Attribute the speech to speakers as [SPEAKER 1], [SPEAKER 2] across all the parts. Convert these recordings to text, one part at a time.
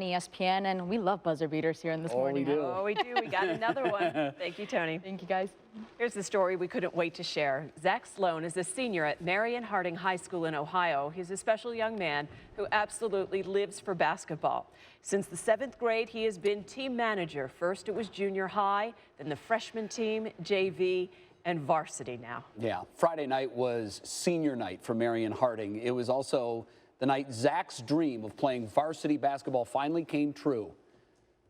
[SPEAKER 1] ESPN, and we love buzzer beaters here in this morning.
[SPEAKER 2] We do.
[SPEAKER 3] Oh, we do. We got another one. Thank you, Tony.
[SPEAKER 1] Thank you, guys.
[SPEAKER 3] Here's the story we couldn't wait to share. Zach Slone is a senior at Marion Harding High School in Ohio. He's a special young man who absolutely lives for basketball. Since the 7th grade, he has been team manager. First, it was junior high, then the freshman team, JV, and varsity now.
[SPEAKER 2] Yeah, Friday night was senior night for Marion Harding. It was also the night Zach's dream of playing varsity basketball finally came true.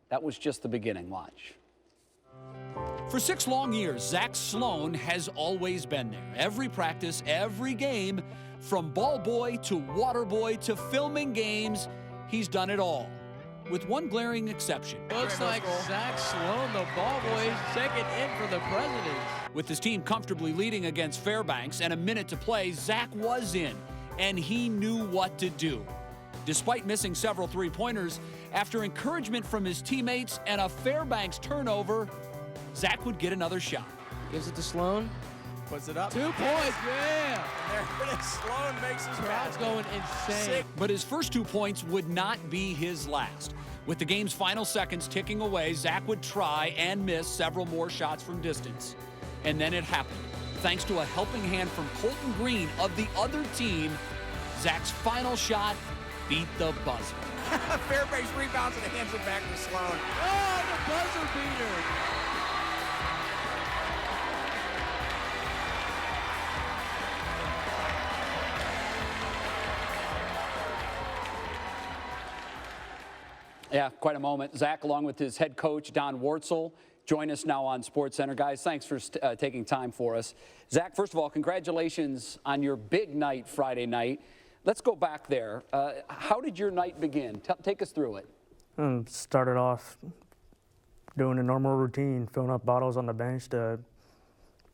[SPEAKER 2] That was just the beginning. Watch.
[SPEAKER 4] For 6 long years, Zach Slone has always been there. Every practice, every game, from ball boy to water boy to filming games, he's done it all. With one glaring exception.
[SPEAKER 5] Looks like Zach Slone, the ball boy, second in for the Presidents.
[SPEAKER 4] With his team comfortably leading against Fairbanks and a minute to play, Zach was in, and he knew what to do. Despite missing several three-pointers, after encouragement from his teammates and a Fairbanks turnover, Zach would get another shot.
[SPEAKER 5] Gives it to Slone.
[SPEAKER 6] Puts it up.
[SPEAKER 5] 2 points, yeah.
[SPEAKER 6] And there it is. Slone makes his
[SPEAKER 5] Crowd's going insane.
[SPEAKER 4] But his first 2 points would not be his last. With the game's final seconds ticking away, Zach would try and miss several more shots from distance. And then it happened. Thanks to a helping hand from Colton Green of the other team, Zach's final shot beat the buzzer.
[SPEAKER 6] Fairbanks rebounds and hands it back to Slone.
[SPEAKER 5] Oh, the buzzer beater.
[SPEAKER 2] Yeah, quite a moment. Zach, along with his head coach, Don Worstell, join us now on SportsCenter. Guys, thanks for taking time for us. Zach, first of all, congratulations on your big night Friday night. Let's go back there. How did your night begin? Take us through it.
[SPEAKER 7] Started off doing a normal routine, filling up bottles on the bench to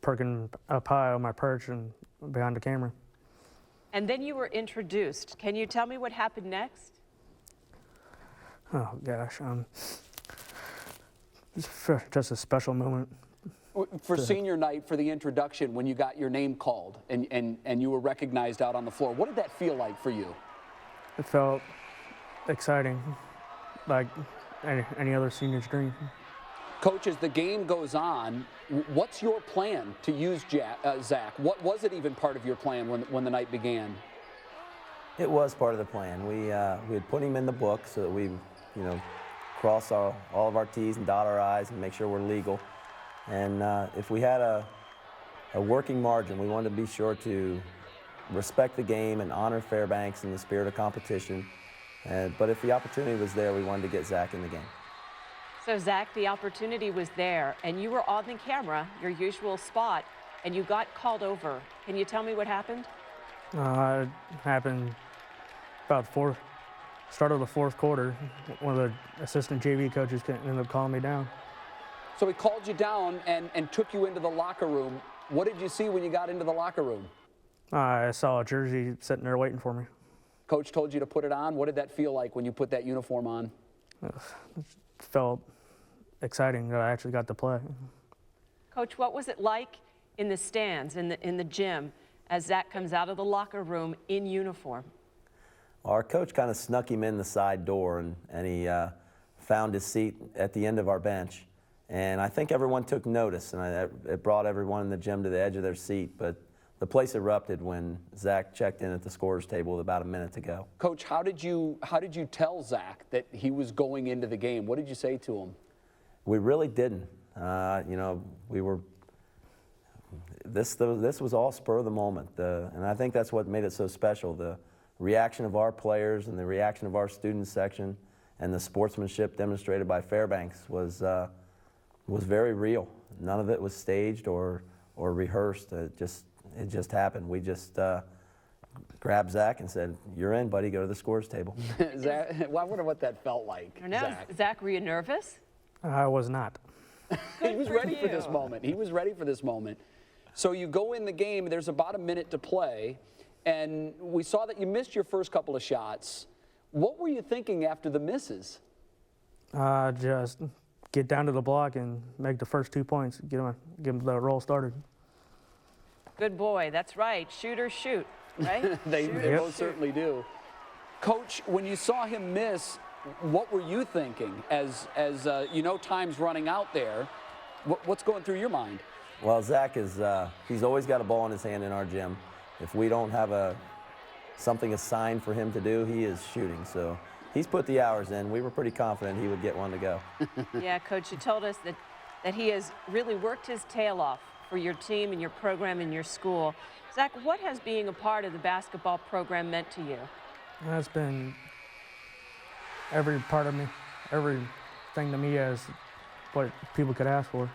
[SPEAKER 7] perking up high on my perch and behind the camera.
[SPEAKER 3] And then you were introduced. Can you tell me what happened next?
[SPEAKER 7] Oh, gosh. Just a special moment.
[SPEAKER 2] For senior night, for the introduction, when you got your name called and you were recognized out on the floor, what did that feel like for you?
[SPEAKER 7] It felt exciting, like any other senior's dream.
[SPEAKER 2] Coach, as the game goes on, what's your plan to use Zach? What was it even part of your plan when the night began?
[SPEAKER 8] It was part of the plan. We had put him in the book so that we, cross all of our T's and dot our I's and make sure we're legal. And if we had a working margin, we wanted to be sure to respect the game and honor Fairbanks in the spirit of competition. But if the opportunity was there, we wanted to get Zach in the game.
[SPEAKER 3] So, Zach, the opportunity was there, and you were on the camera, your usual spot, and you got called over. Can you tell me what happened?
[SPEAKER 7] It happened about start of the fourth quarter. One of the assistant JV coaches ended up calling me down.
[SPEAKER 2] So he called you down and took you into the locker room. What did you see when you got into the locker room?
[SPEAKER 7] I saw a jersey sitting there waiting for me.
[SPEAKER 2] Coach told you to put it on. What did that feel like when you put that uniform on?
[SPEAKER 7] It felt exciting that I actually got to play.
[SPEAKER 3] Coach, what was it like in the stands, in the gym, as Zach comes out of the locker room in uniform?
[SPEAKER 8] Our coach kind of snuck him in the side door, and he found his seat at the end of our bench. And I think everyone took notice, and it brought everyone in the gym to the edge of their seat. But the place erupted when Zach checked in at the scorer's table with about a minute to go.
[SPEAKER 2] Coach, how did you tell Zach that he was going into the game? What did you say to him?
[SPEAKER 8] We really didn't. We were. This was all spur of the moment, and I think that's what made it so special. The reaction of our players and the reaction of our student section, and the sportsmanship demonstrated by Fairbanks was very real. None of it was staged or rehearsed. It just happened. We just grabbed Zach and said, "You're in, buddy. Go to the scores table."
[SPEAKER 2] Zach, I wonder what that felt like.
[SPEAKER 3] Zach, were you nervous?
[SPEAKER 7] I was not.
[SPEAKER 2] He was ready for this moment. He was ready for this moment. So you go in the game. There's about a minute to play, and we saw that you missed your first couple of shots. What were you thinking after the misses?
[SPEAKER 7] Just get down to the block and make the first 2 points, get them the roll started.
[SPEAKER 3] Good boy. That's right. Shoot or shoot, right?
[SPEAKER 2] They both certainly do. Coach, when you saw him miss, what were you thinking as you know time's running out there? What's going through your mind?
[SPEAKER 8] Well, Zach is, he's always got a ball in his hand in our gym. If we don't have something assigned for him to do, he is shooting. So he's put the hours in. We were pretty confident he would get one to go.
[SPEAKER 3] Yeah, Coach, you told us that he has really worked his tail off for your team and your program and your school. Zach, what has being a part of the basketball program meant to you?
[SPEAKER 7] That's been every part of me, everything to me as what people could ask for.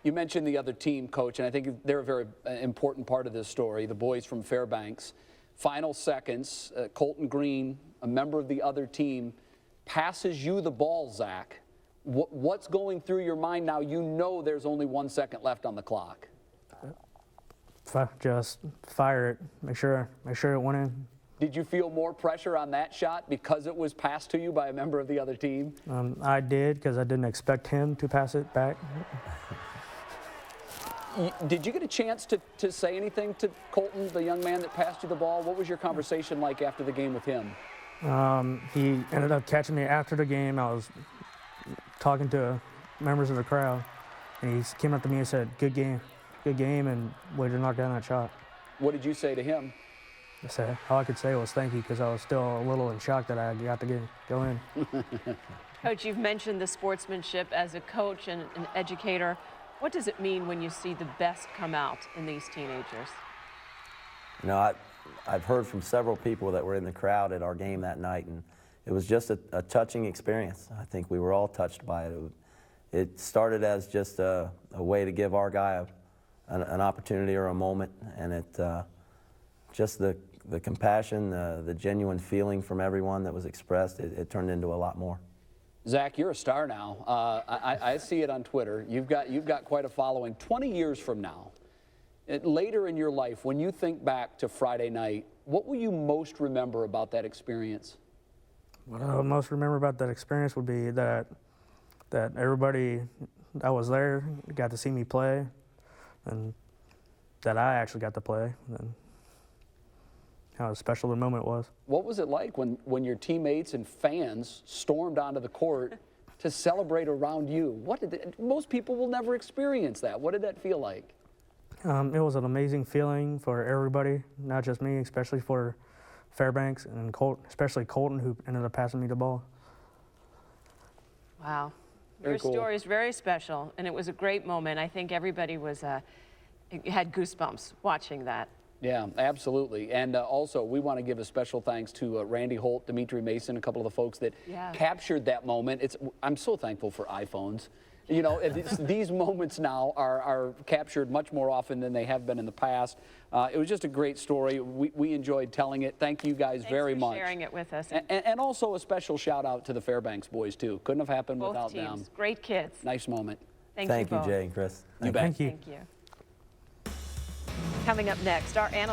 [SPEAKER 2] You mentioned the other team, Coach, and I think they're a very important part of this story, the boys from Fairbanks. Final seconds, Colton Green, a member of the other team, passes you the ball, Zach. What's going through your mind now? You know there's only 1 second left on the clock.
[SPEAKER 7] Just fire it, make sure it went in.
[SPEAKER 2] Did you feel more pressure on that shot because it was passed to you by a member of the other team?
[SPEAKER 7] I did, because I didn't expect him to pass it back.
[SPEAKER 2] Did you get a chance to say anything to Colton, the young man that passed you the ball? What was your conversation like after the game with him?
[SPEAKER 7] He ended up catching me after the game. I was talking to members of the crowd, and he came up to me and said, good game, and way to knock down that shot.
[SPEAKER 2] What did you say to him?
[SPEAKER 7] I said, all I could say was thank you, because I was still a little in shock that I got to go in.
[SPEAKER 3] Coach, you've mentioned the sportsmanship as a coach and an educator. What does it mean when you see the best come out in these teenagers?
[SPEAKER 8] You know, I've heard from several people that were in the crowd at our game that night, and it was just a touching experience. I think we were all touched by it. It started as just a way to give our guy an opportunity or a moment, and just the compassion, the genuine feeling from everyone that was expressed, it turned into a lot more.
[SPEAKER 2] Zach, you're a star now. I see it on Twitter. You've got quite a following. 20 years from now, later in your life, when you think back to Friday night, what will you most remember about that experience?
[SPEAKER 7] What I most remember about that experience would be that everybody that was there got to see me play, and that I actually got to play, and how special the moment was.
[SPEAKER 2] What was it like when your teammates and fans stormed onto the court to celebrate around you? Most people will never experience that. What did that feel like?
[SPEAKER 7] It was an amazing feeling for everybody, not just me, especially for Fairbanks and Colton, especially Colton, who ended up passing me the ball.
[SPEAKER 3] Wow.
[SPEAKER 2] Very
[SPEAKER 3] Your
[SPEAKER 2] cool.
[SPEAKER 3] story is very special, and it was a great moment. I think everybody had goosebumps watching that.
[SPEAKER 2] Yeah, absolutely. And also, we want to give a special thanks to Randy Holt, Dimitri Mason, a couple of the folks that captured that moment. I'm so thankful for iPhones. You know, these moments now are captured much more often than they have been in the past. It was just a great story. We enjoyed telling it. Thank you guys very much.
[SPEAKER 3] Thanks for sharing it with us.
[SPEAKER 2] And also a special shout out to the Fairbanks boys, too. Couldn't have happened
[SPEAKER 3] Both
[SPEAKER 2] without
[SPEAKER 3] teams.
[SPEAKER 2] them.
[SPEAKER 3] Great kids.
[SPEAKER 2] Nice moment.
[SPEAKER 3] Thank you both.
[SPEAKER 8] Jay and Chris.
[SPEAKER 2] You bet.
[SPEAKER 7] Thank you.
[SPEAKER 3] Thank you. Coming up next, our analyst